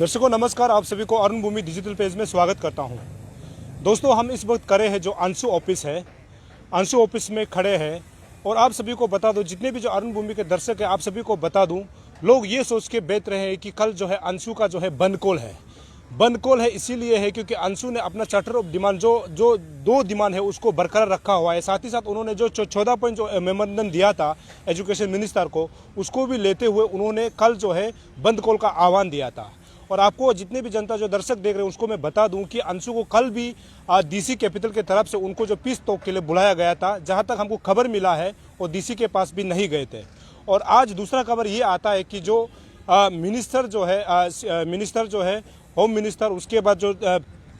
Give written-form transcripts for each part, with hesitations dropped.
दर्शकों नमस्कार, आप सभी को अरुण भूमि डिजिटल पेज में स्वागत करता हूं। दोस्तों, हम इस वक्त खड़े हैं जो अंशु ऑफिस है, अंशु ऑफिस में खड़े हैं और आप सभी को बता दूं, जितने भी जो अरुण भूमि के दर्शक हैं, आप सभी को बता दूं, लोग ये सोच के बैठ रहे हैं कि कल जो है अंशु का जो है बंद कॉल है। बंद कॉल है इसीलिए है क्योंकि अंशु ने अपना चार्टर ऑफ डिमांड जो दो डिमांड है उसको बरकरार रखा हुआ है। साथ ही साथ उन्होंने जो 14 पॉइंट जो मेमोरेंडम दिया था एजुकेशन मिनिस्टर को, उसको भी लेते हुए उन्होंने कल जो है बंद कॉल का आह्वान दिया था। और आपको जितने भी जनता जो दर्शक देख रहे हैं उसको मैं बता दूं कि अंशु को कल भी डीसी कैपिटल के तरफ से उनको जो पीस टॉक के लिए बुलाया गया था, जहां तक हमको खबर मिला है वो डीसी के पास भी नहीं गए थे। और आज दूसरा खबर ये आता है कि जो मिनिस्टर जो है होम मिनिस्टर, उसके बाद जो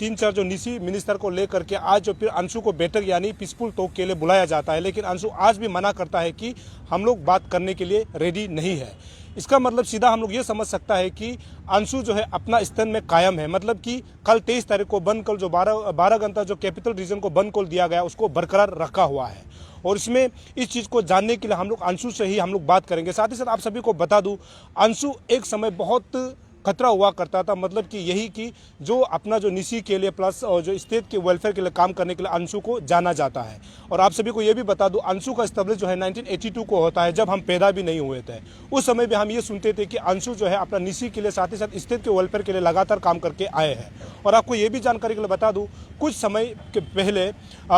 3-4 जो निजी मिनिस्टर को लेकर के आज जो फिर अंशु को बैठक यानी पीसफुल टॉक के लिए बुलाया जाता है, लेकिन अंशु आज भी मना करता है कि हम लोग बात करने के लिए रेडी नहीं है। इसका मतलब सीधा हम लोग ये समझ सकता है कि अंशु जो है अपना स्टैंड में कायम है। मतलब कि कल 23 तारीख को बंद कॉल जो 12 घंटा जो कैपिटल रीजन को बंद कॉल दिया गया उसको बरकरार रखा हुआ है। और इसमें इस चीज़ को जानने के लिए हम लोग अंशु से ही हम लोग बात करेंगे। साथ ही साथ आप सभी को बता दूं, अंशु एक समय बहुत खतरा हुआ करता था, मतलब कि यही कि जो अपना जो निसी के लिए प्लस और जो स्टेट के वेलफेयर के लिए काम करने के लिए अंशु को जाना जाता है। और आप सभी को ये भी बता दूं, अंशु का एस्टेब्लिश जो है 1982 को होता है, जब हम पैदा भी नहीं हुए थे। उस समय भी हम ये सुनते थे कि अंशु जो है अपना निसी के लिए साथ ही साथ स्टेट के वेलफेयर के लिए लगातार काम करके आए हैं। और आपको ये भी जानकारी के लिए बता दूं, कुछ समय के पहले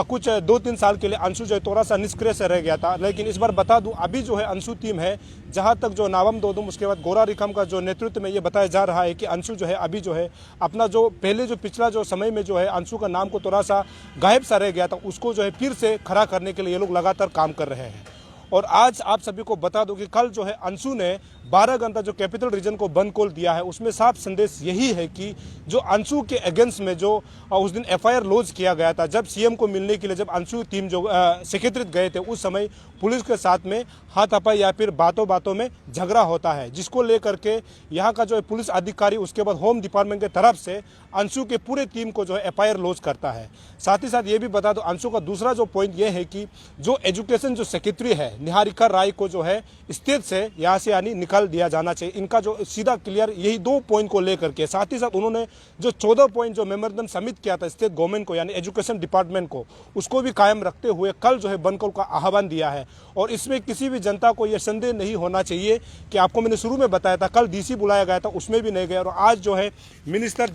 कुछ 2-3 साल के लिए अंशु जो है थोड़ा सा निष्क्रिय से रह गया था, लेकिन इस बार बता दूं अभी जो है अंशु टीम है, जहां तक जो नावम दोदुम उसके बाद गोरा रिकम का जो नेतृत्व में ये बताया जा रहा है कि अंशु जो है अभी जो है अपना जो पहले जो पिछला जो समय में जो है अंशु का नाम को थोड़ा सा गायब सा रह गया था, उसको जो है फिर से खड़ा करने के लिए ये लोग लगातार काम कर रहे हैं। और आज आप सभी को बता दूं कि कल जो है अंशु ने 12 घंटा जो कैपिटल रीजन को बंद कॉल दिया है, उसमें साफ संदेश यही है कि जो अंशु के अगेंस्ट में जो उस दिन एफआईआर लॉन्च किया गया था, जब सीएम को मिलने के लिए जब अंशु टीम जो सेक्रेटरीट गए थे, उस समय पुलिस के साथ में हाथापाई या फिर बातों बातों में झगड़ा होता है, जिसको लेकर के यहाँ का जो है पुलिस अधिकारी उसके बाद होम डिपार्टमेंट के तरफ से अंशु के पूरे टीम को जो है एफआईआर लॉन्च करता है। साथ ही साथ ये भी बता दो, अंशु का दूसरा जो पॉइंट ये है कि जो एजुकेशन जो सेक्रेटरी है निहारिका राय को जो है स्टेट से यहाँ से यानी निकाल दिया जाना चाहिए। इनका जो सीधा क्लियर यही 2 पॉइंट को लेकर के, साथ ही साथ उन्होंने जो 14 पॉइंट जो मेमोरेंडम सबमिट किया था स्टेट गवर्नमेंट को यानी एजुकेशन डिपार्टमेंट को, उसको भी कायम रखते हुए कल जो है बंद कॉल का आह्वान दिया है। और इसमें किसी भी जनता को यह संदेह नहीं होना चाहिए कि आपको मैंने शुरू में बताया था कल डीसी बुलाया गया था, उसमें भी नहीं गया। और आज जो है मिनिस्टर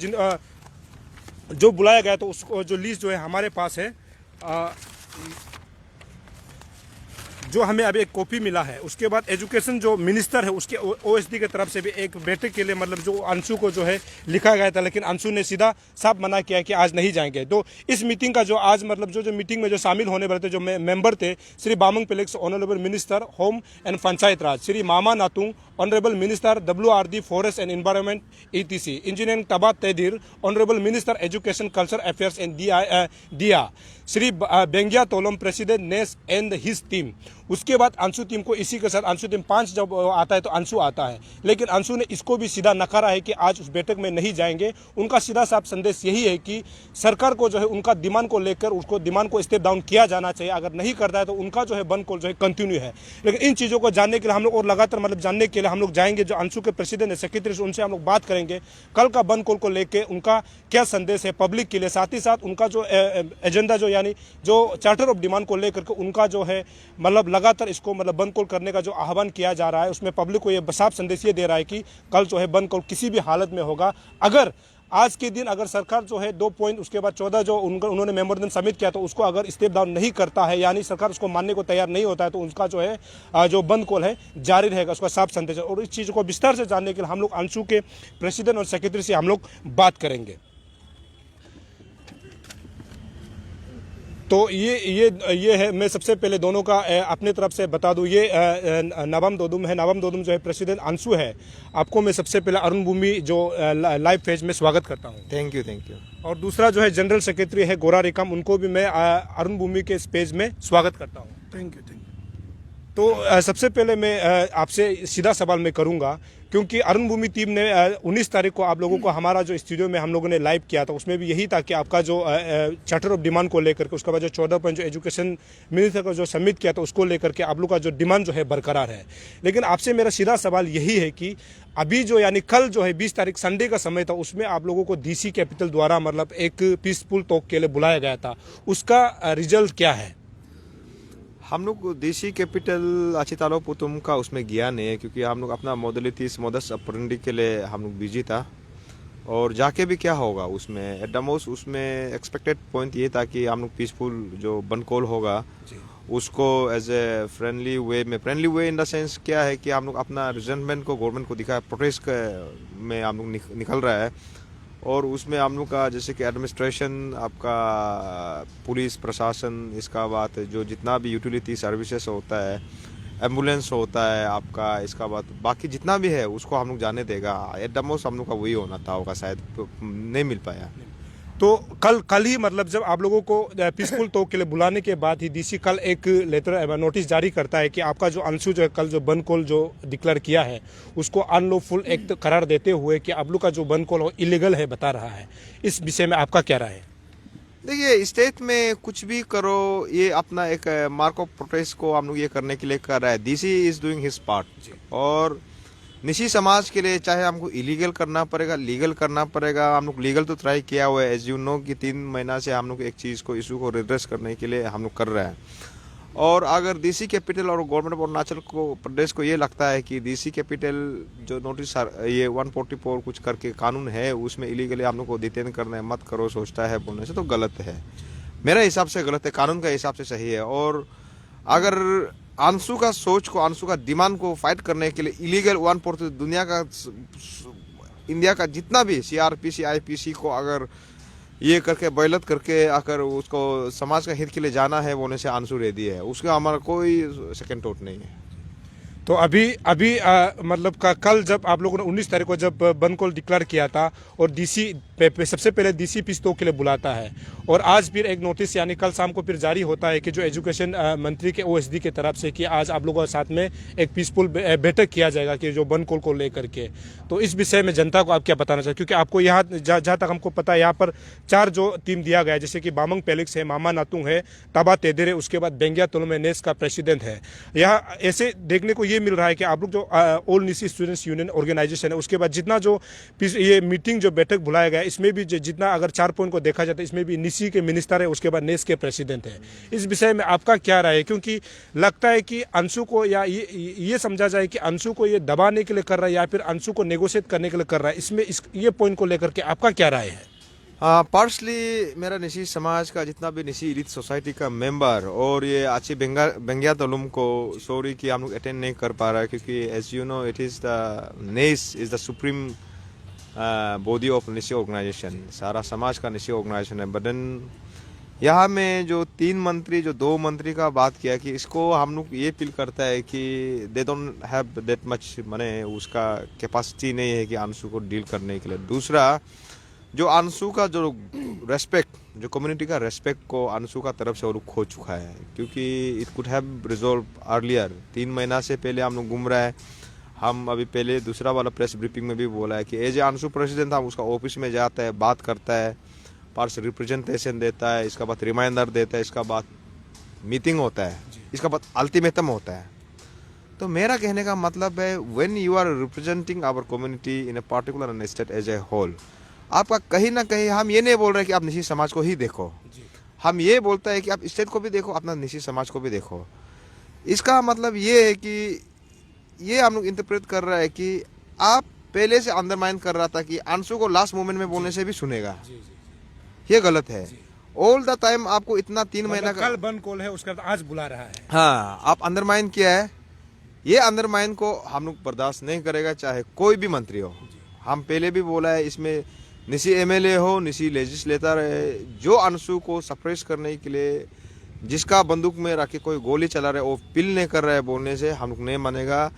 जो बुलाया गया तो उसको जो लिस्ट जो है हमारे पास है, जो हमें अभी एक कॉपी मिला है। उसके बाद एजुकेशन जो मिनिस्टर है उसके ओएसडी की तरफ से भी एक बैठक के लिए मतलब जो अंशु को जो है लिखा गया था, लेकिन अंशु ने सीधा साफ मना किया कि आज नहीं जाएंगे। तो इस मीटिंग का जो आज मतलब जो मीटिंग में जो शामिल होने वाले थे जो मेंबर थे, Shri Bamang Felix honourable minister home and panchayat raj, Shri Mama Natung honourable minister WRD forest and environment ETC, engineering Taba Tedir honourable minister education culture affairs and दिया, श्री बेंगिया तोलम प्रेसिडेंट नेस एंड हिज टीम। उसके बाद अंशु टीम को इसी के साथ अंशु टीम 5 जब आता है तो अंशु आता है, लेकिन अंशु ने इसको भी सीधा नकारा है कि आज उस बैठक में नहीं जाएंगे। उनका सीधा साफ संदेश यही है कि सरकार को जो है उनका डिमांड को लेकर उसको डिमांड को स्टेप डाउन किया जाना चाहिए, अगर नहीं करता है तो उनका जो है बंद कॉल जो है कंटिन्यू है। लेकिन इन चीज़ों को जानने के लिए हम लोग और लगातार मतलब जानने के लिए हम लोग जाएंगे जो अंशु के प्रेसिडेंट है सेक्रेटरी, उनसे हम लोग बात करेंगे कल का बंद कॉल को लेकर उनका क्या संदेश है पब्लिक के लिए, साथ ही साथ उनका जो एजेंडा जो यानी जो चार्टर ऑफ डिमांड को लेकर के उनका जो है मतलब लगातार इसको मतलब बंद कॉल करने का जो आह्वान किया जा रहा है, उसमें पब्लिक को ये साफ संदेश ये दे रहा है कि कल जो है बंद कॉल किसी भी हालत में होगा। अगर आज के दिन अगर सरकार जो है 2 पॉइंट उसके बाद 14 जो उन्होंने मेमोरेंडम सबमिट किया तो उसको अगर स्टेप डाउन नहीं करता है, यानी सरकार उसको मानने को तैयार नहीं होता है, तो उसका जो है जो बंद कॉल है जारी रहेगा, उसका साफ संदेश है। और इस चीज़ को विस्तार से जानने के लिए हम लोग अंशु के प्रेसिडेंट और सेक्रेटरी से हम लोग बात करेंगे। तो ये है, मैं सबसे पहले दोनों का अपने तरफ से बता दूं, ये नावम दोदुम है, नावम दोदुम जो है प्रेसिडेंट अंशु है। आपको मैं सबसे पहले अरुण भूमि जो लाइव पेज में स्वागत करता हूं। Thank you. और दूसरा जो है जनरल सेक्रेटरी है गोरा रिकम, उनको भी मैं अरुण भूमि के इस पेज में स्वागत करता हूं। Thank you. तो सबसे पहले मैं आपसे सीधा सवाल मैं करूंगा, क्योंकि अरुण भूमि टीम ने 19 तारीख को आप लोगों को हमारा जो स्टूडियो में हम लोगों ने लाइव किया था, उसमें भी यही था कि आपका जो चार्टर ऑफ डिमांड को लेकर के, उसके बाद जो 14 पॉइंट जो एजुकेशन मिनिस्टर को जो सबमिट किया था उसको लेकर के आप लोग का जो डिमांड जो है बरकरार है। लेकिन आपसे मेरा सीधा सवाल यही है कि अभी जो यानी कल जो है 20 तारीख संडे का समय था, उसमें आप लोगों को डीसी कैपिटल द्वारा मतलब एक पीसफुल टॉक के लिए बुलाया गया था, उसका रिजल्ट क्या है? हम लोग डीसी कैपिटल अचितालो पुतुम का उसमें गया नहीं है, क्योंकि हम लोग अपना मोडलिटीज मोडस ऑपरेंडी के लिए हम लोग बिजी था। और जाके भी क्या होगा उसमें एट द मोस्ट, उसमें एक्सपेक्टेड पॉइंट ये था कि हम लोग पीसफुल जो बन कॉल होगा उसको as a friendly way in the sense क्या है कि हम लोग अपना रिजनमेंट को गवर्नमेंट को दिखाया, प्रोटेस्ट में हम लोग निकल रहा है। और उसमें हम लोग का जैसे कि एडमिनिस्ट्रेशन, आपका पुलिस प्रशासन, इसका बाद जो जितना भी यूटिलिटी सर्विसेज होता है, एम्बुलेंस होता है आपका, इसका बाद बाकी जितना भी है उसको हम लोग जाने देगा। एट द मोस्ट हम लोग का वही होना था, होगा शायद तो नहीं मिल पाया। तो कल ही मतलब जब आप लोगों को पीसफुल टॉक के लिए बुलाने के बाद ही डीसी कल एक लेटर नोटिस जारी करता है कि आपका जो अंशु जो है कल जो बंद कॉल जो डिक्लेयर किया है उसको अनलॉफुल एक्ट करार देते हुए कि आप लोग का जो बंद कॉल हो इलीगल है बता रहा है। इस विषय में आपका क्या राय है? देखिए, स्टेट में कुछ भी करो, ये अपना एक मार्क ऑफ प्रोटेस्ट को हम लोग ये करने के लिए कर रहा है। DC is doing his part. और निशी समाज के लिए चाहे हमको इलीगल करना पड़ेगा, लीगल करना पड़ेगा। हम लोग लीगल तो ट्राई किया हुआ है, एज यू नो कि 3 महीना से हम लोग एक चीज़ को, इशू को रिड्रेस करने के लिए हम लोग कर रहे हैं। और अगर डीसी कैपिटल और गवर्नमेंट ऑफ अरुणाचल को प्रदेश को ये लगता है कि डीसी कैपिटल जो नोटिस ये 144 कुछ करके कानून है उसमें इलीगली हम लोग को डिटेन करना मत करो सोचता है बोलने से, तो गलत है। मेरे हिसाब से गलत है, कानून का हिसाब से सही है। और अगर अंशु का सोच को, अंशु का डिमांड को फाइट करने के लिए इलीगल 144 दुनिया का, इंडिया का जितना भी सीआरपीसी आईपीसी को अगर ये करके बैलत करके अगर उसको समाज का हित के लिए जाना है बोलने से अंशु रेडी है, उसका हमारा कोई सेकंड थॉट नहीं है। तो अभी मतलब कल जब आप लोगों ने 19 तारीख को जब बंद कॉल डिक्लेयर किया था और डीसी सबसे पहले डीसी पिस्तों के लिए बुलाता है, और आज फिर एक नोटिस यानी कल शाम को फिर जारी होता है कि जो एजुकेशन मंत्री के ओएसडी की तरफ से कि आज आप लोगों के साथ में एक पीसफुल बैठक किया जाएगा कि जो बंद कॉल को लेकर के। तो इस विषय में जनता को आप क्या बताना चाहिए? क्योंकि आपको यहाँ जहाँ तक हमको पता है यहाँ पर 4 जो टीम दिया गया है, जैसे कि बामंग पेलिक्स है, मामा नातुंग है, ताबा तेदेरे, उसके बाद बेंगिया तोलमेनेस का प्रेसिडेंट है। यहाँ ऐसे देखने को ये मिल रहा है कि आप लोग जो ऑल निसी स्टूडेंट्स यूनियन ऑर्गेनाइजेशन है, उसके बाद जितना जो ये मीटिंग जो बैठक बुलाया गया, इसमें भी जितना अगर 4 पॉइंट को देखा जाता है, इसमें भी निसी के मिनिस्टर है, उसके बाद नेस के प्रेसिडेंट है। इस विषय में आपका क्या राय है? क्योंकि लगता है कि अंशु को या ये समझा जाए कि अंशु को ये दबाने के लिए कर रहा है या फिर अंशु को नेगोशिएट करने के लिए कर रहा है। इसमें ये पॉइंट को लेकर के आपका क्या राय है? पर्सनली मेरा निशी समाज का जितना भी निशी इलिट सोसाइटी का मेंबर और ये आची बेंगिया तोलुम को सॉरी कि हम लोग अटेंड नहीं कर पा रहा है, क्योंकि as you know it is the NES is the supreme body of Nyishi organisation, सारा समाज का निशी ऑर्गेनाइजेशन है। बट देन यहाँ में जो 3 मंत्री, जो 2 मंत्री का बात किया कि इसको हम लोग ये फील करता है कि they don't have that much मने, उसका कैपेसिटी नहीं है कि अंशु को डील करने के लिए। दूसरा, जो अंशु का जो रेस्पेक्ट, जो कम्युनिटी का रेस्पेक्ट को अंशु का तरफ से वो लोग खो चुका है, क्योंकि it could have resolve earlier. 3 महीना से पहले हम लोग घूम रहा है। हम अभी पहले दूसरा वाला प्रेस ब्रीफिंग में भी बोला है कि एज ए अंशु प्रेसिडेंट हम उसका ऑफिस में जाता है, बात करता है, पार्स रिप्रेजेंटेशन देता है, इसका बाद रिमाइंडर देता है, इसका बाद मीटिंग होता है, इसका बाद अल्टीमेटम होता है। तो मेरा कहने का मतलब है, when you are representing our community in a particular state as a whole, आपका कहीं ना कहीं, हम ये नहीं बोल रहे कि आप निशी समाज को ही देखो, हम ये बोलता है कि आप स्टेट को भी देखो, अपना निशी समाज को भी देखो। इसका मतलब ये है कि ये हम लोग इंटरप्रेट कर रहा है कि आप पहले से अंडरमाइन कर रहा था कि अंशु को लास्ट मोमेंट में बोलने से भी सुनेगा। ये गलत है। ऑल द टाइम आपको इतना 3 महीना का कल बंद कॉल है, उसका आज बुला रहा है। हाँ, आप अंडरमाइन किया है। ये अंडरमाइन को हम लोग बर्दाश्त नहीं करेगा, चाहे कोई भी मंत्री हो। हम पहले भी बोला है, इसमें निसी एमएलए हो, निसी लेजिस्लेटर है, जो अंशु को सप्रेस करने के लिए जिसका बंदूक में रख के कोई गोली चला रहा है, वो पिल नहीं कर रहा है बोलने से हम लोग नहीं मानेगा।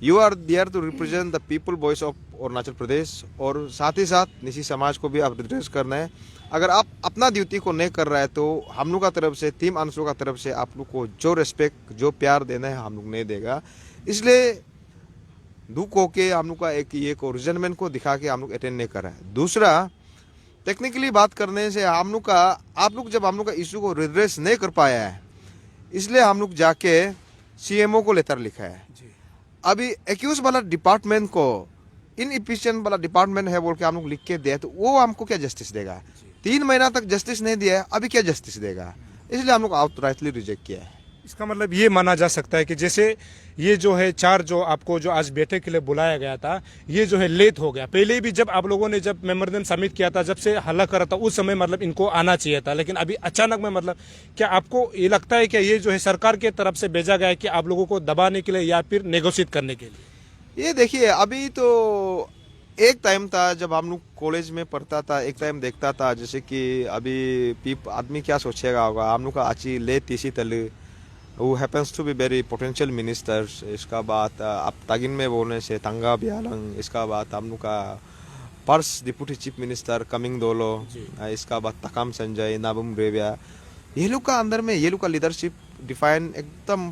You are there to represent the people voice of Arunachal Pradesh, और साथ ही साथ निसी समाज को भी आप एड्रेस करना है। अगर आप अपना ड्यूटी को नहीं कर रहा है तो हम लोग का तरफ से, टीम अंशु का तरफ से आप लोग को जो रिस्पेक्ट, जो प्यार देना है हम लोग नहीं देगा। इसलिए दुख होके हम लोग का एक ये को रिजनमेंट को दिखा के हम लोग अटेंड नहीं कर रहा है। दूसरा, टेक्निकली बात करने से हम लोग का, आप लोग जब हम लोग का इशू को रिड्रेस नहीं कर पाया है, इसलिए हम लोग जाके सीएमओ को लेटर लिखा है। अभी एक्यूज वाला डिपार्टमेंट को इनएफिशिएंट वाला डिपार्टमेंट है बोल के हम लोग लिख के दिया, तो वो हमको क्या जस्टिस देगा? 3 महीना तक जस्टिस नहीं दिया है, अभी क्या जस्टिस देगा? इसलिए हम लोग आउटराइटली रिजेक्ट किया है। इसका मतलब ये माना जा सकता है कि जैसे ये जो है 4 जो आपको जो आज बैठक के लिए बुलाया गया था, ये जो है लेट हो गया। पहले भी जब आप लोगों ने जब मेमोरेंडम सबमिट किया था, जब से हल्ला करा था, उस समय मतलब इनको आना चाहिए था, लेकिन अभी अचानक में मतलब क्या आपको ये लगता है कि ये जो है सरकार की तरफ से भेजा गया है कि आप लोगों को दबाने के लिए या फिर नेगोशिएट करने के लिए? ये देखिए, अभी तो एक टाइम था जब हम लोग कॉलेज में पढ़ता था, एक टाइम देखता था जैसे कि अभी आदमी क्या सोचेगा होगा, हम लोग का आची ले तीसी तले who happens to be very potential ministers। इसका बाद आप तागिन में बोलने से तंगा ब्यालंग, इसका बाद हम लोग का purse deputy chief minister coming दोलो, इसका बाद तकाम संजय, नाबम रेबिया, ये लोग का अंदर में ये लोग का लीडरशिप डिफाइन एकदम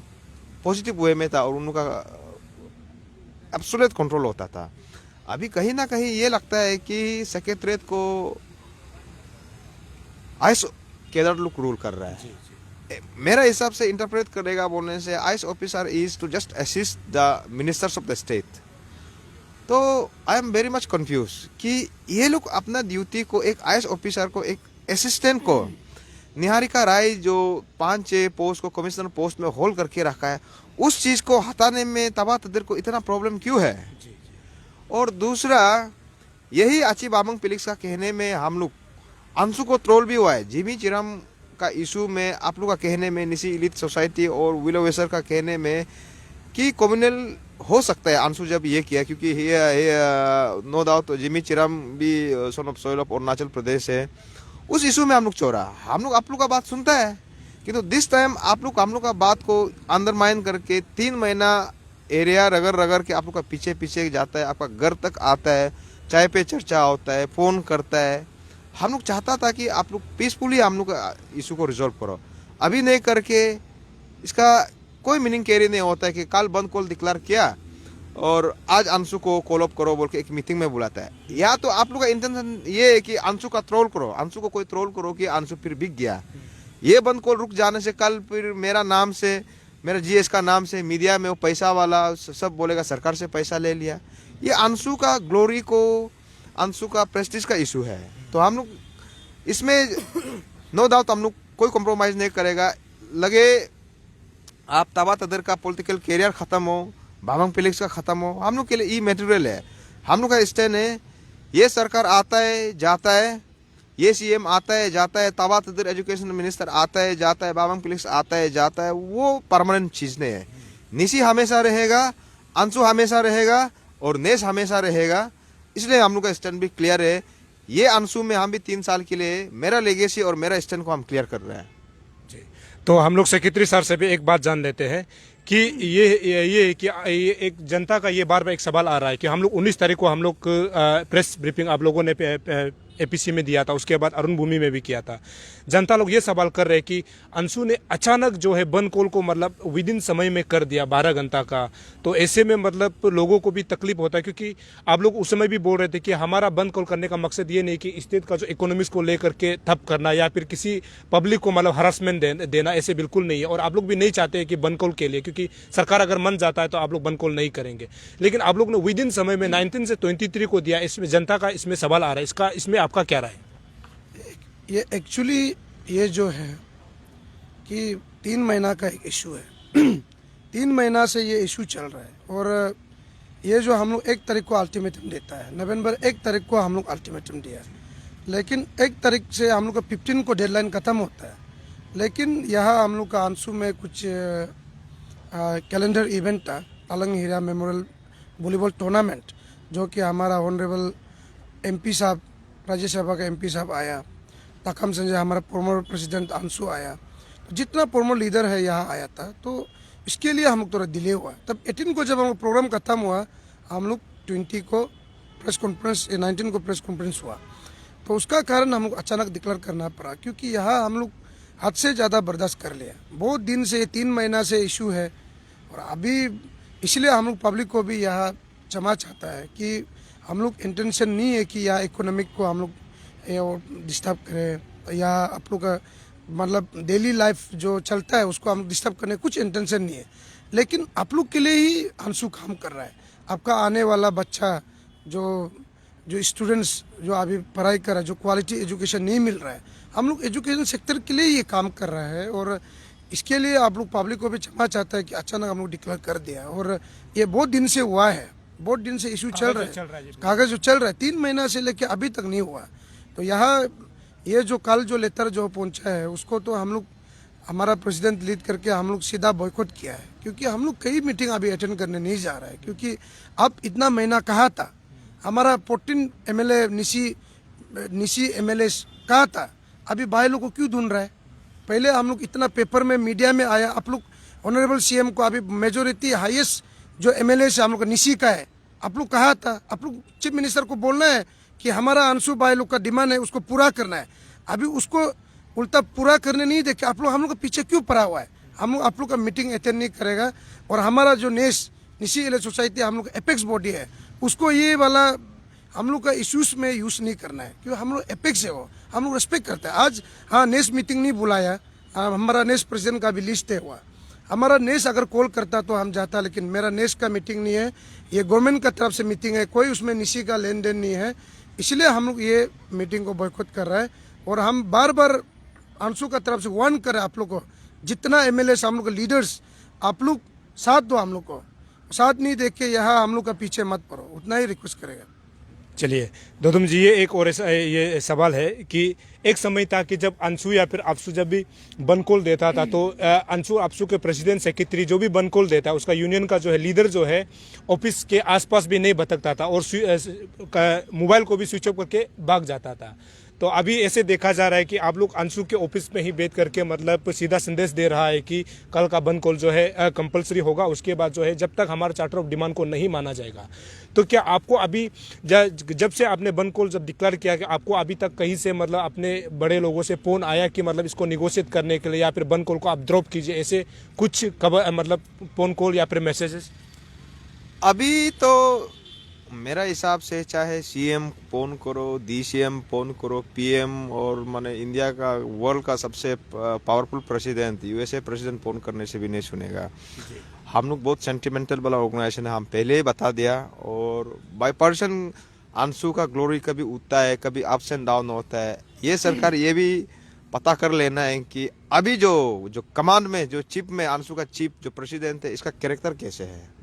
पॉजिटिव वे में था और उनका एब्सोल्यूट कंट्रोल होता था। अभी कहीं ना कहीं ये लगता है कि सेक्रेटरीट को आइस केडर लोग रूल कर रहा है। मेरा हिसाब से इंटरप्रेट करेगा बोलने से, IAS officer is to just assist the ministers of the state. तो I am very much confuse कि ये लोग अपना ड्यूटी को, एक आईएएस ऑफिसर को, एक असिस्टेंट को, निहारिका राय जो 5-6 पोस्ट को कमिश्नर पोस्ट में होल्ड करके रखा है, उस चीज को हटाने में तबा तदर को इतना प्रॉब्लम क्यों है? और दूसरा, यही आची बामंग पिलिक्स का कहने में हम लोग अंशु को ट्रोल भी हुआ है। जिमी चिरम का इशू में आप लोग का कहने में, निसी इलीट सोसाइटी और विलो वेसर का कहने में कि कम्युनल हो सकता है अंशु जब ये किया, क्योंकि नो डाउट जिमी चिरम भी son of soil of Arunachal Pradesh है। उस इशू में हम लोग चोरा, हम लोग आप लोग का बात सुनता है, किंतु दिस टाइम आप लोग हम लोग का बात को अंडरमाइन करके 3 महीना एरिया रगड़ रगड़ के आप लोग का पीछे पीछे जाता है, आपका घर तक आता है, चाय पे चर्चा होता है, फोन करता है। हम लोग चाहता था कि आप लोग पीसफुली हम लोग इशू को रिजॉल्व करो, अभी नहीं करके इसका कोई मीनिंग कैरी नहीं होता है कि कल बंद कॉल डिक्लेयर किया और आज अंशु को कॉल अप करो बोल के एक मीटिंग में बुलाता है। या तो आप लोग का इंटेंशन ये है कि अंशु का ट्रोल करो, अंशु को कोई ट्रोल करो कि अंशु फिर बिक गया, ये बंद कॉल रुक जाने से कल फिर मेरा नाम से, मेरा जीएस का नाम से मीडिया में वो पैसा वाला सब बोलेगा सरकार से पैसा ले लिया। ये अंशु का ग्लोरी को, अंशु का प्रेस्टीज का इशू है। तो हम लोग इसमें नो डाउट हम लोग कोई कॉम्प्रोमाइज नहीं करेगा। लगे आप तबा तदर का पॉलिटिकल कैरियर खत्म हो, बामंग पिलिक्स का खत्म हो, हम लोग के लिए ई मटेरियल है। हम लोग का स्टैंड है, ये सरकार आता है जाता है, ये सीएम आता है जाता है, तबा तदर एजुकेशन मिनिस्टर आता है जाता है, बामंग पिलिक्स आता है जाता है, वो परमानेंट चीज नहीं है। निसी हमेशा रहेगा, अंशु हमेशा रहेगा और नेस हमेशा रहेगा। इसलिए हम लोग का स्टैंड भी क्लियर है। ये अंशु में हम भी 3 साल के लिए मेरा लेगेसी और मेरा स्टैंड को हम क्लियर कर रहे हैं। तो हम लोग सेक्रेटरी सर से भी एक बात जान लेते हैं कि ये कि ये एक जनता का ये बार बार एक सवाल आ रहा है कि हम लोग 19 तारीख को हम लोग प्रेस ब्रीफिंग आप लोगों ने एपीसी में दिया था, उसके बाद अरुण भूमि में भी किया था। जनता लोग ये सवाल कर रहे हैं कि अंशु ने अचानक जो है बंद कॉल को मतलब विद इन समय में कर दिया 12 घंटा का, तो ऐसे में मतलब लोगों को भी तकलीफ होता है, क्योंकि आप लोग उस समय भी बोल रहे थे कि हमारा बंद कॉल करने का मकसद ये नहीं कि स्टेट का जो इकोनॉमिक्स को लेकर के ठप करना या फिर किसी पब्लिक को मतलब हरासमेंट देना, ऐसे बिल्कुल नहीं है। और आप लोग भी नहीं चाहते हैं कि बंद कॉल के लिए, क्योंकि सरकार अगर मन जाता है तो आप लोग बंद कॉल नहीं करेंगे, लेकिन आप लोग ने विद इन समय में 19 से 23 को दिया। इसमें जनता का इसमें सवाल आ रहा है, इसमें आपका क्या राय है? ये एक्चुअली ये जो है कि 3 महीना का एक इशू है 3 महीना से ये इशू चल रहा है और ये जो हम लोग 1 तारीख को अल्टीमेटम देता है, नवंबर 1 तारीख को हम लोग अल्टीमेटम दिया, लेकिन 1 तारीख से हम लोग का 15 को डेडलाइन ख़त्म होता है। लेकिन यहाँ हम लोग का अंशु में कुछ कैलेंडर इवेंट था, अलंग हीरा मेमोरियल वॉलीबॉल टूर्नामेंट, जो कि हमारा ऑनरेबल एमपी साहब, राज्यसभा का एमपी साहब आया, तखम संजय हमारा फॉर्मर प्रेसिडेंट अंशु आया, तो जितना फॉर्मर लीडर है यहाँ आया था। तो इसके लिए हम लोग थोड़ा डिले हुआ। तब 18 को जब हम लोग प्रोग्राम खत्म हुआ, हम लोग 20 को प्रेस कॉन्फ्रेंस, 19 को प्रेस कॉन्फ्रेंस हुआ। तो उसका कारण हम लोग अचानक डिक्लेयर करना पड़ा, क्योंकि यहाँ हम लोग हद से ज़्यादा बर्दाश्त कर लिया। बहुत दिन से, 3 महीना से इशू है, और अभी इसलिए हम लोग पब्लिक को भी यहाँ क्षमा चाहता है कि हम लोग इंटेंशन नहीं है कि यहाँ इकोनॉमिक को हम लोग डिस्टर्ब करें, या आप लोग का मतलब डेली लाइफ जो चलता है उसको हम डिस्टर्ब करने कुछ इंटेंशन नहीं है। लेकिन आप लोग के लिए ही अंशु काम कर रहा है। आपका आने वाला बच्चा जो जो स्टूडेंट्स जो अभी पढ़ाई कर रहा है, जो क्वालिटी एजुकेशन नहीं मिल रहा है, हम लोग एजुकेशन सेक्टर के लिए ये काम कर रहा है। और इसके लिए आप लोग पब्लिक को भी क्षमा चाहता है कि अचानक हम लोग डिक्लेयर कर दिया। और ये बहुत दिन से हुआ है, बहुत दिन से इशू चल रहा है, कागज जो चल रहा है 3 महीना से लेके अभी तक नहीं हुआ। तो यहाँ ये जो कल जो लेटर जो पहुंचा है उसको तो हम लोग, हमारा प्रेसिडेंट लीड करके हम लोग सीधा बॉयकॉट किया है, क्योंकि हम लोग कई मीटिंग अभी अटेंड करने नहीं जा रहा है। क्योंकि अब इतना महीना कहा था, हमारा 14 MLA निशी MLA कहा था, अभी भाई लोग को क्यों ढूंढ रहा है? पहले हम लोग इतना पेपर में मीडिया में आया, आप लोग ऑनरेबल CM को अभी मेजोरिटी हाईएस्ट जो MLA से हम लोग का निशी का है, आप लोग कहा था, आप लोग चीफ मिनिस्टर को बोलना है कि हमारा अंशु भाई लोग का डिमांड है उसको पूरा करना है। अभी उसको उल्टा पूरा करने नहीं देखे आप लोग हम लोग के पीछे क्यों पड़ा हुआ है? हम लोग आप लोग का मीटिंग अटेंड नहीं करेगा। और हमारा जो निशी एलए सोसाइटी हम लोग एपेक्स बॉडी है, उसको ये वाला हम लोग का इश्यूज में यूज नहीं करना है, क्योंकि हम लोग एपेक्स है, वो हम लोग रेस्पेक्ट करते हैं। आज हाँ नेक्स्ट मीटिंग नहीं बुलाया, हमारा नेक्स्ट प्रेसिडेंट का भी लिस्ट है हुआ, हमारा नेक्स्ट अगर कॉल करता तो हम जाता, लेकिन मेरा नेक्स्ट का मीटिंग नहीं है, ये गवर्नमेंट का तरफ से मीटिंग है, कोई उसमें निशी का लेन देन नहीं है। इसलिए हम लोग ये मीटिंग को बॉयकॉट कर रहा है। और हम बार बार अंशु का तरफ से वार्न करें आप लोग को, जितना MLA हम लोग के लीडर्स, आप लोग साथ दो, हम लोग को साथ नहीं देख के यहाँ हम लोग का पीछे मत पड़ो, उतना ही रिक्वेस्ट करेगा। चलिए दौदम जी, ये एक और ये सवाल है कि एक समय था कि जब अंशु या फिर आपसू जब भी बन कॉल देता था तो अंशु आपसू के प्रेसिडेंट सेक्रेटरी जो भी बन कॉल देता है उसका यूनियन का जो है लीडर जो है ऑफिस के आसपास भी नहीं भटकता था और मोबाइल को भी स्विच ऑफ करके भाग जाता था। तो अभी ऐसे देखा जा रहा है कि आप लोग अंशु के ऑफिस में ही बैठ करके मतलब सीधा संदेश दे रहा है कि कल का बंद कॉल जो है कंपलसरी होगा, उसके बाद जो है जब तक हमारा चार्टर ऑफ डिमांड को नहीं माना जाएगा। तो क्या आपको अभी जब से आपने बंद कॉल जब डिक्लेयर किया कि आपको अभी तक कहीं से मतलब अपने बड़े लोगों से फोन आया कि मतलब इसको निगोशिएट करने के लिए या फिर बंद कॉल को आप ड्रॉप कीजिए, ऐसे कुछ मतलब फोन कॉल या फिर मैसेजेस? अभी तो मेरा हिसाब से चाहे CM फोन करो, DCM फोन करो, PM और माने इंडिया का वर्ल्ड का सबसे powerful president USA president phone करने से भी नहीं सुनेगा। हम लोग बहुत सेंटिमेंटल वाला ऑर्गेनाइजेशन है, हम पहले ही बता दिया। और बाय पर्सन अंशु का ग्लोरी कभी उठता है, कभी अप्स एंड डाउन होता है। ये सरकार ये भी पता कर लेना है कि अभी जो कमांड में जो चीफ में अंशु का चीफ जो प्रेसिडेंट है इसका कैरेक्टर कैसे है।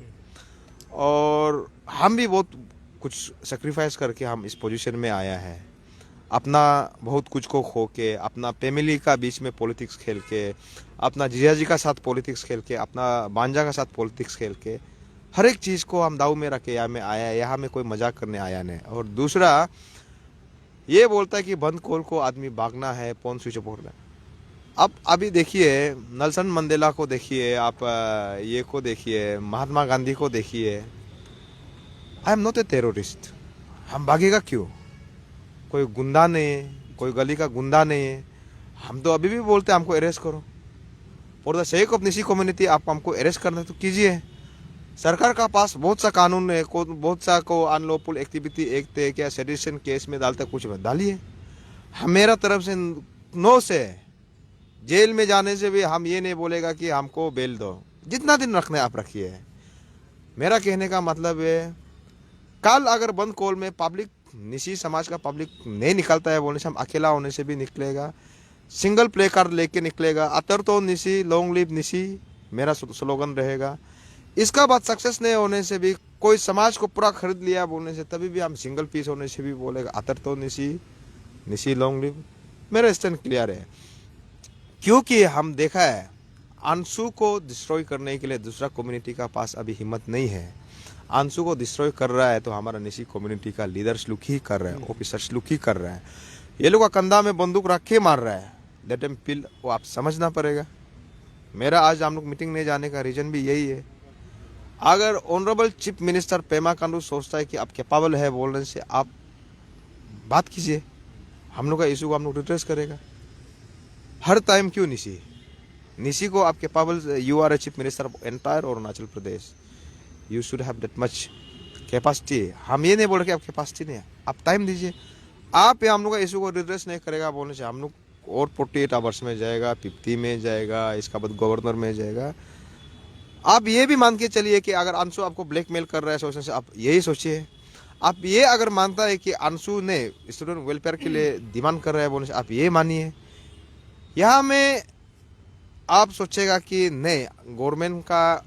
और हम भी बहुत कुछ सेक्रीफाइस करके हम इस पोजीशन में आया है, अपना बहुत कुछ को खो के, अपना फैमिली का बीच में पॉलिटिक्स खेल के, अपना जीजाजी का साथ पॉलिटिक्स खेल के, अपना बांजा का साथ पॉलिटिक्स खेल के, हर एक चीज़ को हम दाव में रख के यहाँ में आया है। यहाँ में कोई मजाक करने आया नहीं। और दूसरा ये बोलता है कि बंद कॉल को आदमी भागना है, फोन स्विच ऑफ करना है। अब अभी देखिए नेल्सन मंडेला को देखिए, आप ये को देखिए, महात्मा गांधी को देखिए। I am not a terrorist, हम भागेगा क्यों? कोई गुंडा नहीं है, कोई गली का गुंडा नहीं है। हम तो अभी भी बोलते हैं हमको अरेस्ट करो, for the sake of Nishi community आप हमको अरेस्ट करना तो कीजिए। सरकार का पास बहुत सा कानून है, बहुत सा को अनलॉफुल एक्टिविटी एक्ट है, क्या सेडिशन केस में डालते कुछ में डालिए। हम मेरा तरफ से नो से जेल में जाने से भी हम ये नहीं बोलेगा कि हमको बेल दो, जितना दिन रखना है आप रखिए। मेरा कहने का मतलब है कल अगर बंद कॉल में पब्लिक निशी समाज का पब्लिक नहीं निकलता है बोलने से, हम अकेला होने से भी निकलेगा, सिंगल प्ले कार्ड लेके निकलेगा। अतर तो निशी, लॉन्ग लिव निशी मेरा स्लोगन रहेगा। इसका बाद सक्सेस नहीं होने से भी, कोई समाज को पूरा खरीद लिया बोलने से, तभी भी हम सिंगल पीस होने से भी बोलेगा अतर तो निशी, निशी लॉन्ग लिव। मेरा स्टैंड क्लियर है, क्योंकि हम देखा है अंशु को डिस्ट्रॉय करने के लिए दूसरा कम्युनिटी का पास अभी हिम्मत नहीं है। अंशु को डिस्ट्रॉय कर रहा है तो हमारा निशी कम्युनिटी का लीडर्स लुक ही कर रहा है, ऑफिसर्स लुक ही कर रहा है। ये लोग का कंधा में बंदूक रख के मार रहा है, लेट हिम फील, वो आप समझना पड़ेगा। मेरा आज हम लोग मीटिंग नहीं जाने का रीजन भी यही है। अगर honourable chief minister Pema Khandu सोचता है कि आप कैपेबल है बोलने से, आप बात कीजिए, हम लोग का इशू को हम लोग रिड्रेस करेगा। हर टाइम क्यों निशी को आप capable, you are a chief minister of entire Arunachal Pradesh, you should have that much capacity. हम ये नहीं बोल रहे कि आप कैपेसिटी नहीं है, आप टाइम दीजिए। आप ये हम लोग का इशू को रिड्रेस नहीं करेगा बोलने से हम लोग और 48 आवर्स में जाएगा, 50 में जाएगा, इसका बाद गवर्नर में जाएगा। आप ये भी मान के चलिए कि अगर अंशु आपको ब्लैकमेल कर रहा है सोचने से, आप यही सोचिए। आप ये अगर मानता है कि अंशु ने स्टूडेंट वेलफेयर के लिए डिमांड कर रहा है बोलने से, आप ये मानिए। यहाँ में आप सोचेगा कि नहीं, गवर्नमेंट का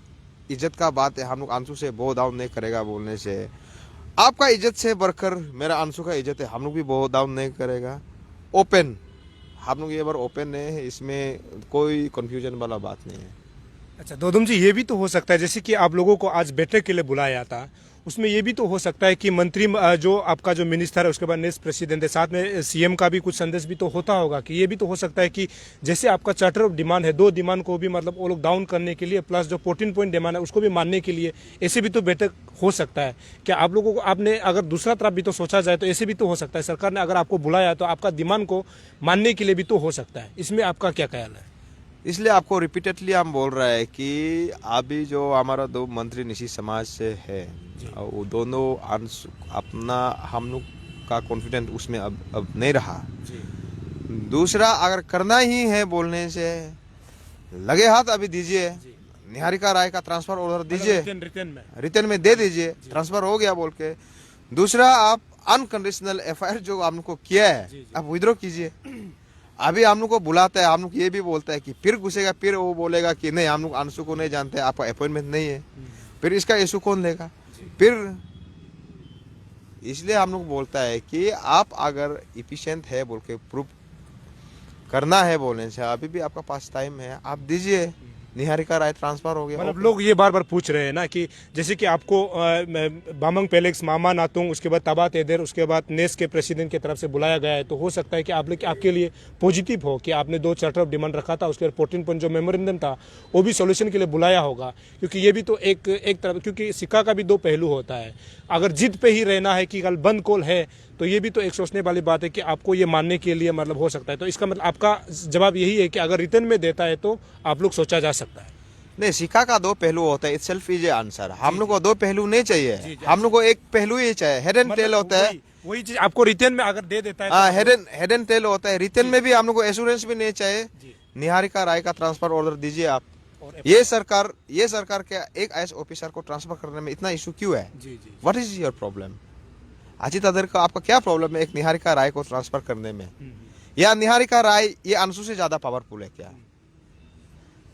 इज्जत का बात है, हम लोग अंशु से बहुत डाउन नहीं करेगा बोलने से, आपका इज्जत से बढ़कर मेरा अंशु का इज्जत है, हम लोग भी बहुत डाउन नहीं करेगा। ओपन, हम लोग ये बार ओपन है, इसमें कोई कंफ्यूजन वाला बात नहीं है। अच्छा दोदम जी, ये भी तो हो सकता है जैसे कि आप लोगों को आज बैठक के लिए बुलाया था, उसमें ये भी तो हो सकता है कि मंत्री जो आपका जो मिनिस्टर है उसके बाद नेक्स्ट प्रेसिडेंट है, साथ में सीएम का भी कुछ संदेश भी तो होता होगा कि ये भी तो हो सकता है कि जैसे आपका चार्टर ऑफ डिमांड है, 2 डिमांड को भी मतलब वो लोग डाउन करने के लिए, प्लस जो 14 पॉइंट डिमांड है उसको भी मानने के लिए ऐसे भी तो बैठक हो सकता है। क्या आप लोगों को, आपने अगर दूसरा तरफ भी तो सोचा जाए तो ऐसे भी तो हो सकता है, सरकार ने अगर आपको बुलाया तो आपका डिमांड को मानने के लिए भी तो हो सकता है, इसमें आपका क्या ख्याल है? इसलिए आपको रिपीटेडली हम बोल रहा है कि अभी जो हमारा 2 मंत्री निशी समाज से है, वो दोनों अपना, हम लोग का कॉन्फिडेंट उसमें अब नहीं रहा। दूसरा, अगर करना ही है बोलने से लगे हाथ अभी दीजिए, निहारिका राय का ट्रांसफर ऑर्डर दीजिए, रिटर्न में दे दीजिए, ट्रांसफर हो गया बोल के। दूसरा, आप अनकंडीशनल एफआईआर जो हम लोग को किया है आप विड्रॉ कीजिए। अभी हम लोग को बुलाता है, हम लोग ये भी बोलता है कि फिर घुसेगा, फिर वो बोलेगा कि नहीं हम लोग अंशु को नहीं जानते, आपका अपॉइंटमेंट नहीं है, फिर इसका इशू कौन लेगा फिर। इसलिए हम लोग बोलता है कि आप अगर इफिशिएंट है बोल के प्रूफ करना है बोलने से, अभी भी आपका पास टाइम है, आप दीजिए। निहारिका राय ट्रांसफर हो गया। मतलब लोग ये बार बार पूछ रहे हैं ना कि जैसे कि आपको बामंग पेलेक्स, मामा नातुंग, उसके बाद तबा तेदर, उसके बाद नेस के प्रेसिडेंट की तरफ से बुलाया गया है, तो हो सकता है कि आप लोग आपके लिए पॉजिटिव हो कि आपने 2 चार्टर ऑफ डिमांड रखा था, उसके बाद 14 पॉइंट जो मेमोरेंडम था वो भी सोल्यूशन के लिए बुलाया होगा। क्योंकि ये भी तो एक तरफ, क्योंकि सिक्का का भी 2 पहलू होता है। अगर जिद पे ही रहना है कि कल बंद कॉल है, तो ये भी तो एक सोचने वाली बात है कि आपको ये मानने के लिए मतलब हो सकता है। तो इसका मतलब आपका जवाब यही है कि अगर रिटर्न में देता है तो आप लोग सोचा जा सकता है। नहीं, सिक्का का 2 पहलू होता है, इटसेल्फ इज ए आंसर। हम लोग को 2 पहलू नहीं चाहिए, हम लोग को एक पहलू ही चाहिए। हेड एंड टेल होता है, वही चीज आपको रिटर्न में अगर दे देता है, हाँ, हेड एंड टेल होता है। रिटर्न में भी हम लोग को एश्योरेंस भी नहीं चाहिए। निहारिका राय का ट्रांसफर ऑर्डर दीजिए आप। ये सरकार के एक आईएएस ऑफिसर को ट्रांसफर करने में इतना इशू क्यों है? What is your problem? Ajit other का आपका क्या प्रॉब्लम है एक निहारिका राय को ट्रांसफर करने में? या निहारिका राय ये अंशु से ज्यादा पावरफुल है क्या?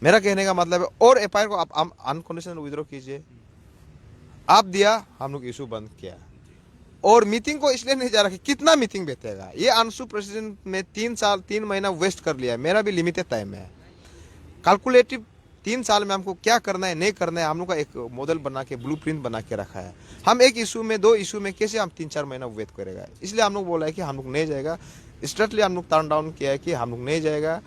मेरा कहने का मतलब है। और एफआईआर को आप अनकंडीशनल विड्रॉ कीजिए। आप दिया, हम लोग इशू बंद किया। और मीटिंग को इसलिए नहीं जा रहा कि कितना मीटिंग बैठेगा। ये अंशु प्रेसिडेंट में 3 महीना वेस्ट कर लिया है। मेरा भी लिमिटेड टाइम है। कैलकुलेटिव 3 साल में हमको क्या करना है नहीं करना है, हम लोग का एक मॉडल बना के, ब्लूप्रिंट बना के रखा है। हम एक इशू में, 2 इशू में कैसे हम 3-4 महीना वेट करेगा? इसलिए हम लोग बोला है कि हम लोग नहीं जाएगा। स्ट्रेटली हम लोग टर्न डाउन किया है कि हम लोग नहीं जाएगा।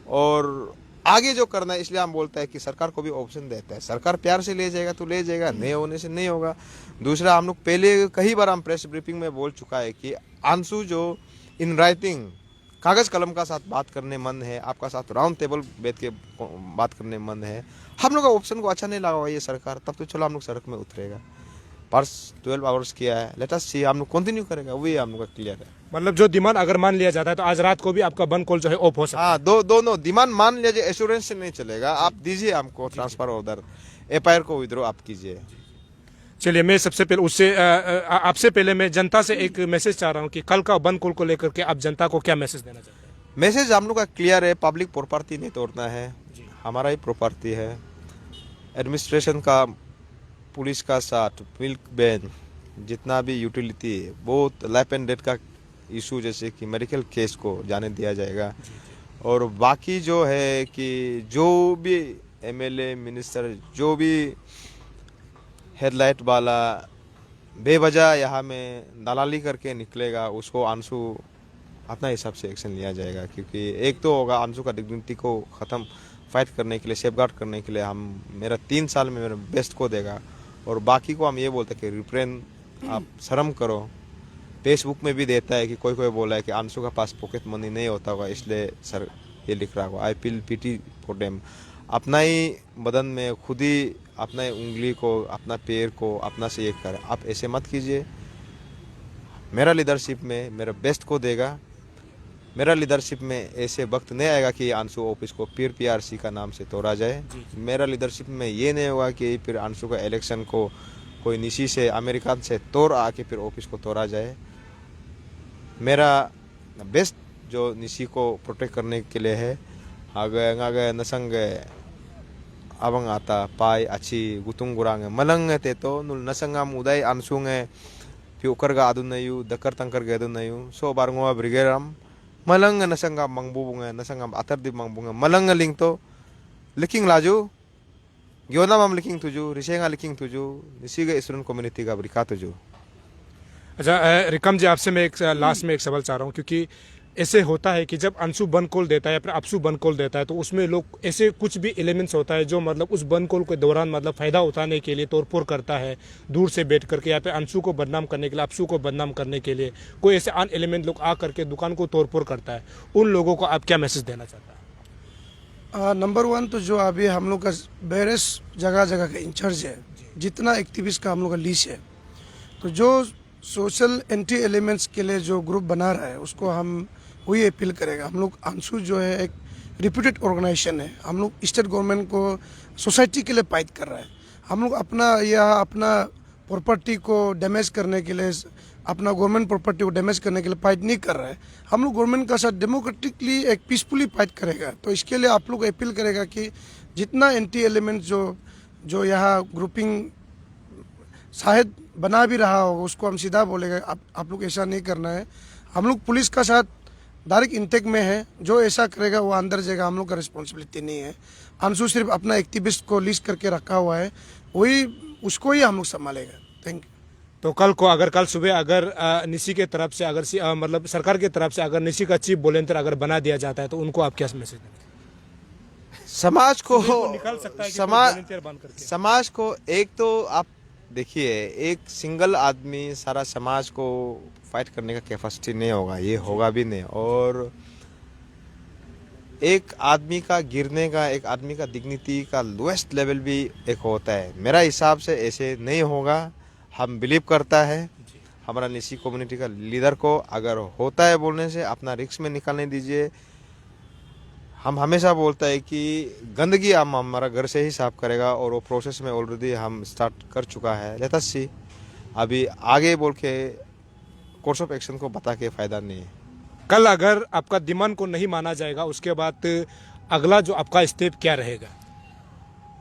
और आगे जो करना है, इसलिए हम बोलता है कि सरकार को भी ऑप्शन देता है। सरकार प्यार से ले जाएगा तो ले जाएगा, नहीं होने से नहीं होगा। दूसरा, हम लोग पहले कई बार हम प्रेस ब्रीफिंग में बोल चुका है कि अंशु जो इन राइटिंग कागज कलम का साथ बात करने मन है, आपका साथ राउंड टेबल बैठ के बात करने मन है, हम लोग का ऑप्शन को अच्छा नहीं लगा ये सरकार, तब तो चलो हम लोग सड़क में उतरेगा। पर्स 12 आवर्स किया है, लेट अस सी, हम लोग कंटिन्यू करेगा, वही हम लोग का क्लियर है। मतलब जो डिमांड अगर मान लिया जाता है तो आज रात को भी आपका बंद कॉल जो है ऑफ हो सकता है। हाँ, दोनों डिमांड मान लिया जाए, एश्योरेंस से नहीं चलेगा। आप दीजिए हमको ट्रांसफर ऑर्डर, एफआईआर को विड्रॉ आप कीजिए। चलिए, मैं सबसे पहले उससे आपसे पहले मैं जनता से एक मैसेज चाह रहा हूँ कि कल का बंद कॉल को लेकर के आप जनता को क्या मैसेज देना चाहते हैं? मैसेज हम लोग का क्लियर है, पब्लिक प्रॉपर्टी नहीं तोड़ना है, हमारा ही प्रॉपर्टी है। एडमिनिस्ट्रेशन का, पुलिस का साथ, मिल्क बैन, जितना भी यूटिलिटी है, बहुत लाइफ एंड डेथ का इशू जैसे कि मेडिकल केस को जाने दिया जाएगा। और बाकी जो है कि जो भी एमएलए, मिनिस्टर, जो भी हेडलाइट वाला बेवजह यहाँ में दलाली करके निकलेगा, उसको अंशु अपना हिसाब से एक्शन लिया जाएगा। क्योंकि एक तो होगा अंशु का डिग्निटी को ख़त्म फाइट करने के लिए, सेफगार्ड करने के लिए हम मेरा 3 साल में मेरा बेस्ट को देगा। और बाकी को हम ये बोलते हैं कि रिप्रेन आप शर्म करो। फेसबुक में भी देता है कि कोई कोई बोला है कि अंशु का पास पॉकेट मनी नहीं होता होगा इसलिए सर ये लिख रहा होगा। I feel PT for them. अपना ही बदन में खुद ही अपना ही उंगली को, अपना पैर को अपना से ये कर, आप ऐसे मत कीजिए। मेरा लीडरशिप में मेरा बेस्ट को देगा। मेरा लीडरशिप में ऐसे वक्त नहीं आएगा कि अंशु ऑफिस को फिर पीआरसी का नाम से तोड़ा जाए। मेरा लीडरशिप में ये नहीं होगा कि फिर अंशु का इलेक्शन को कोई निशी से अमेरिका से तोड़ आके फिर ऑफिस को तोड़ा जाए। मेरा बेस्ट जो निशी को प्रोटेक्ट करने के लिए है। आगे नसंग abang ata pai achi gutung gurang malang te to nul nasangam uday ansunge piukar ga adun nayu dakar tangkar ga adun nayu so barngo brigeram malang nasangam mangbubunga nasangam atar di mangbunga malang ling to liking laju gyona mam liking tuju risenga liking tuju nisiga student community का बरिका तुझो। अच्छा रिकम जी, आपसे मैं एक last में एक सवाल चाह रहा हूँ, क्योंकि ऐसे होता है कि जब अंशु बन कॉल देता है या फिर अपसू बन कॉल देता है तो उसमें लोग ऐसे कुछ भी एलिमेंट्स होता है जो मतलब उस बन कॉल के दौरान मतलब फ़ायदा उठाने के लिए तोड़फोड़ करता है दूर से बैठ करके, या फिर अंशु को बदनाम करने के लिए, अपसू को बदनाम करने के लिए कोई ऐसे अन एलिमेंट लोग आ करके दुकान को तोड़फोड़ करता है। उन लोगों को आप क्या मैसेज देना चाहते हैं? नंबर 1 तो जो अभी हम लोग का वेरियस जगह जगह का इंचार्ज है, जितना एक्टिविस्ट का हम लोग का लिस्ट है, तो जो सोशल एंटी एलिमेंट्स के लिए जो ग्रुप बना रहा है उसको हम वही अपील करेगा। हम लोग अंशु जो है एक रिप्यूटेड ऑर्गेनाइजेशन है, हम लोग स्टेट गवर्नमेंट को सोसाइटी के लिए फाइट कर रहा है। हम लोग अपना प्रॉपर्टी को डैमेज करने के लिए, अपना गवर्नमेंट प्रॉपर्टी को डैमेज करने के लिए फाइट नहीं कर रहा है। हम लोग गवर्नमेंट का साथ डेमोक्रेटिकली एक पीसफुली फाइट करेगा। तो इसके लिए आप लोग अपील करेगा कि जितना एंटी एलिमेंट जो यहाँ ग्रुपिंग शायद बना भी रहा हो उसको हम सीधा बोलेगा आप लोग ऐसा नहीं करना है। हम लोग पुलिस का साथ डायरेक्ट इंटेक में है, जो ऐसा करेगा वो अंदर जाएगा, हम लोग का रिस्पॉन्सिबिलिटी नहीं है। अंशु सिर्फ अपना एक्टिविस्ट को लिस्ट करके रखा हुआ है, वही उसको ही हम लोग संभालेगा। Thank you. तो कल सुबह अगर निशी के तरफ से अगर मतलब सरकार की तरफ से अगर निशी का चीफ वॉलंटियर अगर बना दिया जाता है तो उनको आप क्या मैसेज देंगे? समाज को निकाल सकता है कि वॉलंटियर बन करके समाज को एक तो आप देखिए, एक सिंगल आदमी सारा समाज को फाइट करने का कैपेसिटी नहीं होगा, ये होगा भी नहीं। और एक आदमी का गिरने का, एक आदमी का डिग्निटी का लोएस्ट लेवल भी एक होता है। मेरा हिसाब से ऐसे नहीं होगा। हम बिलीव करता है हमारा निशी कम्युनिटी का लीडर को अगर होता है बोलने से अपना रिस्क में निकालने दीजिए। हम हमेशा बोलता है कि गंदगी हम हमारा घर से ही साफ करेगा और वो प्रोसेस में ऑलरेडी हम स्टार्ट कर चुका है। लेट अस सी, अभी आगे बोल के कोर्स ऑफ एक्शन को बता के फ़ायदा नहीं है। कल अगर आपका डिमांड को नहीं माना जाएगा उसके बाद अगला जो आपका स्टेप क्या रहेगा?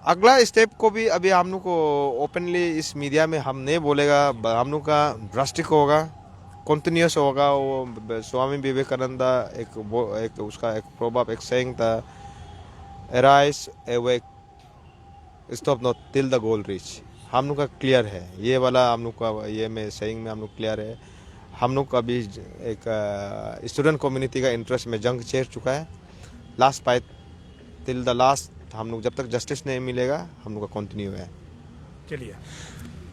अगला स्टेप को भी अभी हम लोग को ओपनली इस मीडिया में हम नहीं बोलेगा। हम लोग का ड्रास्टिक होगा, कंटिन्यूस होगा। वो स्वामी विवेकानंद एक उसका एक प्रोवर्ब, एक सेइंग था, arise awake stop not till the goal reach. हम लोग का क्लियर है ये वाला, हम लोग का ये में सेइंग में हम लोग क्लियर है। हम लोग का भी एक स्टूडेंट कम्युनिटी का इंटरेस्ट में जंग छेड़ चुका है। Last fight till the last, हम लोग जब तक जस्टिस नहीं मिलेगा हम लोग का कंटिन्यू है। चलिए,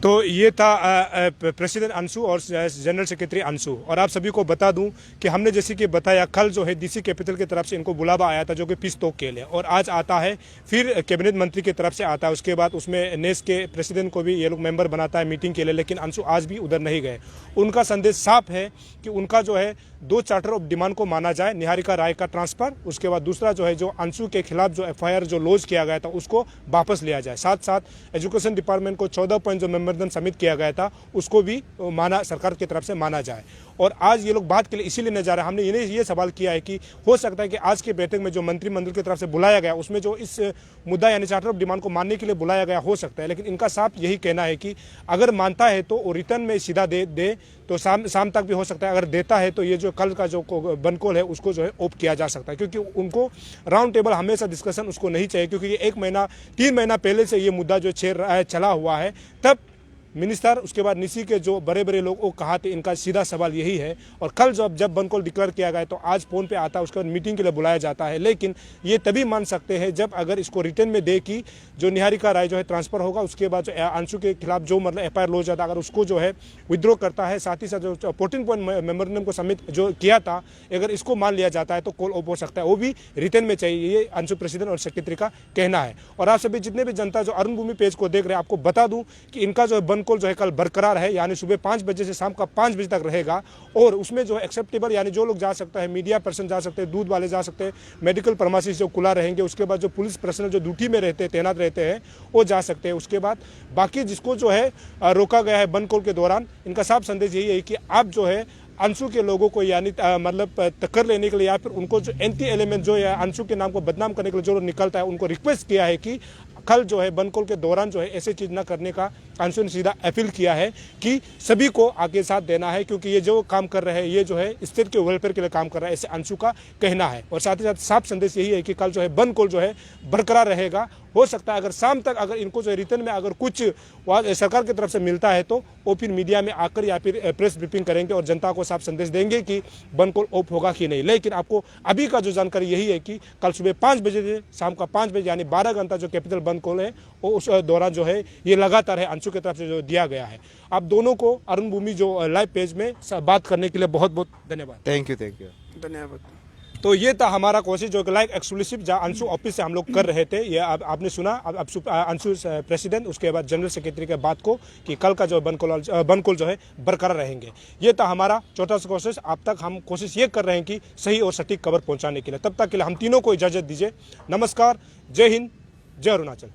तो ये था प्रेसिडेंट अंशु और जनरल सेक्रेटरी अंशु। और आप सभी को बता दूं कि हमने जैसे कि बताया कल जो है डीसी कैपिटल की तरफ से इनको बुलावा आया था जो कि पीस टॉक के लिए, और आज आता है फिर कैबिनेट मंत्री की तरफ से आता है। उसके बाद उसमें नेस के प्रेसिडेंट को भी ये लोग मेंबर बनाता है मीटिंग के लिए, लेकिन अंशु आज भी उधर नहीं गए। उनका संदेश साफ है कि उनका जो है 2 चार्टर ऑफ डिमांड को माना जाए, निहारिका राय का ट्रांसफर, उसके बाद दूसरा जो है जो अंशु के खिलाफ जो एफआईआर जो लॉन्च किया गया था उसको वापस लिया जाए। साथ साथ एजुकेशन डिपार्टमेंट को 14 पॉइंट जो मेमोरेंडम सबमिट किया गया था उसको भी माना, सरकार की तरफ से माना जाए। और आज ये लोग बात के लिए इसीलिए नहीं जा रहे हैं। हमने ये सवाल किया है कि हो सकता है कि आज के बैठक में जो मंत्रिमंडल की तरफ से बुलाया गया उसमें जो इस मुद्दा यानी चार्टर ऑफ डिमांड को मानने के लिए बुलाया गया हो सकता है, लेकिन इनका साफ यही कहना है कि अगर मानता है तो रिटर्न में सीधा दे तो शाम तक भी हो सकता है। अगर देता है तो ये जो कल का जो बनकॉल है उसको जो है ऑप किया जा सकता है, क्योंकि उनको राउंड टेबल हमेशा डिस्कशन उसको नहीं चाहिए, क्योंकि ये 3 महीना पहले से ये मुद्दा जो चला हुआ है। तब मिनिस्टर, उसके बाद निसी के जो बड़े बड़े लोग वो कहा थे, इनका सीधा सवाल यही है। और कल जब बंद कॉल डिक्लेयर किया गया तो आज फ़ोन पे आता है, उसके बाद मीटिंग के लिए बुलाया जाता है। लेकिन ये तभी मान सकते हैं जब अगर इसको रिटर्न में दे कि जो निहारिका राय जो है ट्रांसफ़र होगा, उसके बाद जो अंशु के खिलाफ जो मतलब एफआईआर लो जाता, अगर उसको जो है विद्रो करता है, साथ ही साथ जो 14 पॉइंट मेमोरेंडम को सबमिट जो किया था, अगर इसको मान लिया जाता है तो कॉल ऑफ हो सकता है, वो भी रिटर्न में चाहिए। ये अंशु प्रेसिडेंट और सेक्रेटरी का कहना है। और आप सभी जितने भी जनता जो अरुण भूमि पेज को देख रहे हैं, आपको बता दूं कि इनका जो बंद कॉल जो है कल बरकरार है, यानी सुबह 5 बजे से शाम का 5 बजे तक रहेगा। और उसमें जो है एक्सेप्टेबल, यानी जो लोग जा सकता है, मीडिया पर्सन जा सकते हैं, दूध वाले जा सकते हैं, मेडिकल फार्मासिस्ट जो खुला रहेंगे, उसके बाद जो पुलिस पर्सनल जो ड्यूटी में रहते हैं, तैनात रहते हैं, वो जा सकते हैं। उसके बाद बाकी जिसको जो है रोका गया है बंद कॉल के दौरान, इनका साफ संदेश यही है कि आप जो है अंशु के लोगों को यानी मतलब टक्कर लेने के लिए या फिर उनको जो एंटी एलिमेंट जो है अंशु के नाम को बदनाम करने के लिए जो निकलता है, उनको रिक्वेस्ट किया है कि कल जो है बंद कॉल के दौरान जो है ऐसी चीज़ ना करने का अंशु ने सीधा अपील किया है कि सभी को आगे साथ देना है, क्योंकि ये जो काम कर रहे हैं ये जो है स्टेट के वेलफेयर के लिए काम कर रहा है, ऐसे अंशु का कहना है। और साथ ही साथ साफ संदेश यही है कि कल जो है बंद कॉल जो है बरकरार रहेगा। हो सकता है अगर शाम तक अगर इनको जो रिटर्न में अगर कुछ सरकार की तरफ से मिलता है तो वो फिर मीडिया में आकर या फिर प्रेस ब्रीफिंग करेंगे और जनता को साफ संदेश देंगे कि बंद कॉल ऑफ होगा कि नहीं। लेकिन आपको अभी का जो जानकारी यही है कि कल सुबह 5 बजे से शाम का 5 बजे यानी 12 घंटा जो कैपिटल बंद कॉल है वो उस दौरान जो है ये लगातार है अंशु की तरफ से जो दिया गया है। आप दोनों को अरुण भूमि जो लाइव पेज में बात करने के लिए बहुत बहुत धन्यवाद। Thank you. धन्यवाद। तो ये था हमारा कोशिश जो लाइव एक्सक्लूसिव जहाँ अंशु ऑफिस से हम लोग कर रहे थे। ये आपने सुना अब अंशु प्रेसिडेंट, उसके बाद जनरल सेक्रेटरी के बात को कि कल का जो बंद कॉल जो है बरकरार रहेंगे। ये था हमारा छोटा सा कोशिश। अब तक हम कोशिश ये कर रहे हैं कि सही और सटीक खबर पहुंचाने के लिए। तब तक के लिए हम तीनों को इजाज़त दीजिए। नमस्कार, जय हिंद, जय अरुणाचल।